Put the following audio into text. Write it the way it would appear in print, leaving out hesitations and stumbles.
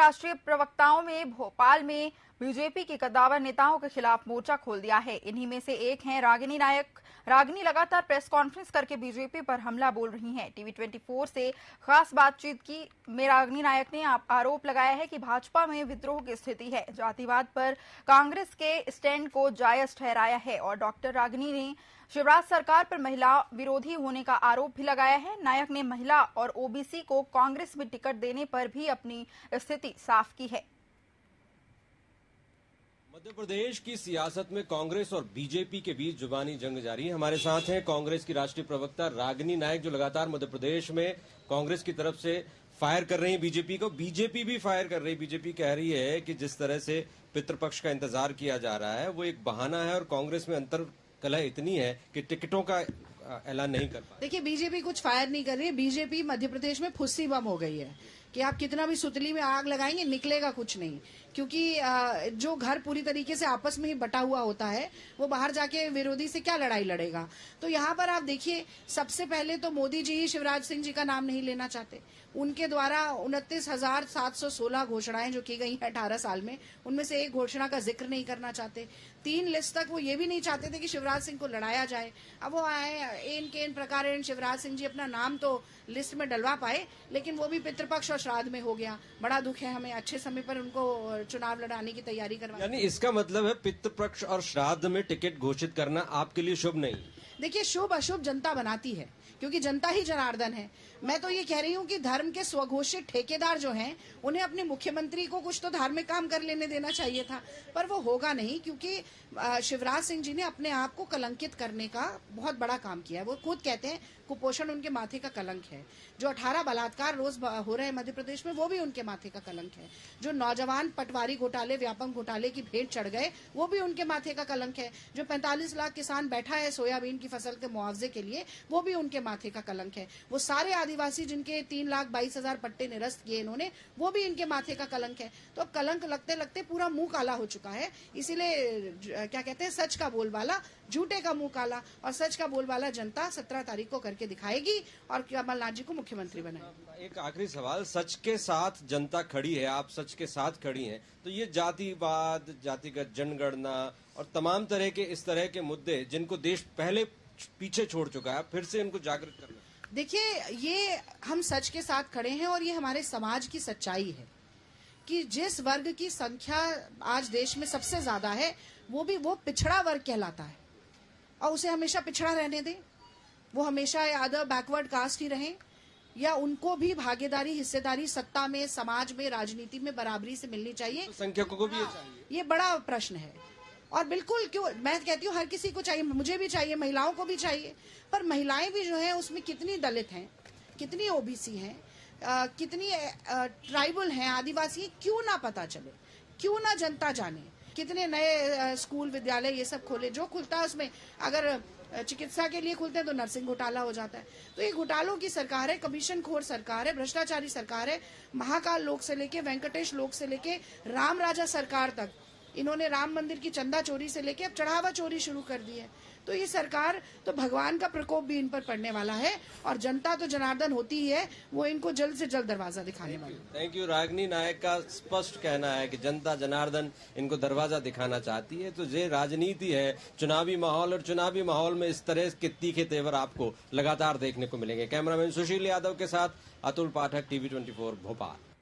राष्ट्रीय प्रवक्ताओं में भोपाल में बीजेपी के कद्दावर नेताओं के खिलाफ मोर्चा खोल दिया है। इन्हीं में से एक हैं रागिनी नायक। रागिनी लगातार प्रेस कॉन्फ्रेंस करके बीजेपी पर हमला बोल रही हैं। टीवी 24 से खास बातचीत की में रागिनी नायक ने आरोप लगाया है कि भाजपा में विद्रोह की स्थिति है। जातिवाद पर कांग्रेस के स्टैंड को जायज ठहराया है और डॉक्टर रागिनी ने शिवराज सरकार पर महिला विरोधी होने का आरोप भी लगाया है। नायक ने महिला और ओबीसी को कांग्रेस में टिकट देने पर भी अपनी स्थिति साफ की है। मध्य प्रदेश की सियासत में कांग्रेस और बीजेपी के बीच जुबानी जंग जारी है। हमारे साथ हैं कांग्रेस की राष्ट्रीय प्रवक्ता रागिनी नायक, जो लगातार मध्य प्रदेश में कांग्रेस की तरफ से फायर कर रही है बीजेपी को। बीजेपी भी फायर कर रही है। बीजेपी कह रही है कि जिस तरह से पितृपक्ष का इंतजार किया जा रहा है वो एक बहाना है और कांग्रेस में अंतर कलह इतनी है कि टिकटों का ऐलान नहीं कर पा। देखिए, बीजेपी कुछ फायर नहीं कर रही है। बीजेपी मध्य प्रदेश में फुस्सी बम हो गई है कि आप कितना भी सुतली में आग लगाएंगे निकलेगा कुछ नहीं, क्योंकि जो घर पूरी तरीके से आपस में ही बटा हुआ होता है वो बाहर जाके विरोधी से क्या लड़ाई लड़ेगा। तो यहाँ पर आप देखिए, सबसे पहले तो मोदी जी ही शिवराज सिंह जी का नाम नहीं लेना चाहते। उनके द्वारा 29,716 घोषणाएं जो की गई हैं 18 साल में, उनमें से एक घोषणा का जिक्र नहीं करना चाहते। 3 लिस्ट तक वो ये भी नहीं चाहते थे कि शिवराज सिंह को लड़ाया जाए। अब वो आए एन के प्रकार शिवराज सिंह जी अपना नाम तो लिस्ट में डलवा पाए, लेकिन वो भी पितृपक्ष और श्राद्ध में हो गया। बड़ा दुख है हमें। अच्छे समय पर उनको चुनाव लड़ाने की तैयारी करवा। यानी इसका मतलब है पितृपक्ष और श्राद्ध में टिकट घोषित करना आपके लिए शुभ नहीं? देखिए, शुभ अशुभ जनता बनाती है, क्योंकि जनता ही जनार्दन है। मैं तो ये कह रही हूँ कि धर्म के स्वघोषित ठेकेदार जो हैं, उन्हें अपने मुख्यमंत्री को कुछ तो धार्मिक काम कर लेने देना चाहिए था, पर वो होगा नहीं, क्योंकि शिवराज सिंह जी ने अपने आप को कलंकित करने का बहुत बड़ा काम किया है। वो खुद कहते हैं कुपोषण उनके माथे का कलंक है। जो 18 बलात्कार रोज हो रहे हैं मध्य प्रदेश में, वो भी उनके माथे का कलंक है। जो नौजवान पटवारी घोटाले, व्यापम घोटाले की भेंट चढ़ गए, वो भी उनके माथे का कलंक है। जो 45 लाख किसान बैठा है सोयाबीन की फसल के मुआवजे के लिए, वो भी उनके माथे का कलंक है। वो सारे आदिवासी जिनके 3,22,000 पट्टे निरस्त किए इन्होंने, वो भी इनके माथे का कलंक है। तो अब कलंक लगते लगते पूरा मुंह काला हो चुका है। इसीलिए क्या कहते हैं, सच का बोलबाला, झूठे का मुंह काला, और सच का बोलबाला जनता 17 तारीख को करके दिखाएगी और कमलनाथ जी को मुख्यमंत्री बनाएगी। एक आखिरी सवाल, सच के साथ जनता खड़ी है, आप सच के साथ खड़ी हैं, तो ये जातिवाद, जातिगत जनगणना और तमाम तरह के इस तरह के मुद्दे जिनको देश पहले पीछे छोड़ चुका है, फिर से इनको जागृत करना। देखिए, ये हम सच के साथ खड़े हैं और ये हमारे समाज की सच्चाई है कि जिस वर्ग की संख्या आज देश में सबसे ज्यादा है, वो पिछड़ा वर्ग कहलाता है, और उसे हमेशा पिछड़ा रहने दें। वो हमेशा अदर बैकवर्ड कास्ट ही रहें, या उनको भी भागीदारी, हिस्सेदारी सत्ता में, समाज में, राजनीति में बराबरी से मिलनी चाहिए। तो संख्यकों को भी ये चाहिए। ये बड़ा प्रश्न है, और बिल्कुल, क्यों, मैं कहती हूँ हर किसी को चाहिए, मुझे भी चाहिए, महिलाओं को भी चाहिए। पर महिलाएं भी जो है उसमें कितनी दलित हैं, कितनी ओबीसी हैं, कितनी ट्राइबल हैं, आदिवासी, क्यों ना पता चले, क्यों ना जनता जाने। कितने नए स्कूल, विद्यालय ये सब खोले, जो खुलता है उसमें अगर चिकित्सा के लिए खुलते हैं तो नर्सिंग घोटाला हो जाता है। तो ये घोटालों की सरकार है, कमीशन खोर सरकार है, भ्रष्टाचारी सरकार है। महाकाल लोक से लेके वेंकटेश लोक से लेके राम राजा सरकार तक इन्होंने राम मंदिर की चंदा चोरी से लेके अब चढ़ावा चोरी शुरू कर दी है। तो ये सरकार, तो भगवान का प्रकोप भी इन पर पड़ने वाला है, और जनता तो जनार्दन होती ही है, वो इनको जल्द से जल्द दरवाजा दिखाने वाली। Thank you. रागिनी नायक का स्पष्ट कहना है कि जनता जनार्दन इनको दरवाजा दिखाना चाहती है। तो ये राजनीति है, चुनावी माहौल, और चुनावी माहौल में इस तरह के तीखे तेवर आपको लगातार देखने को मिलेंगे। कैमरामैन सुशील यादव के साथ अतुल पाठक, टीवी 24 भोपाल।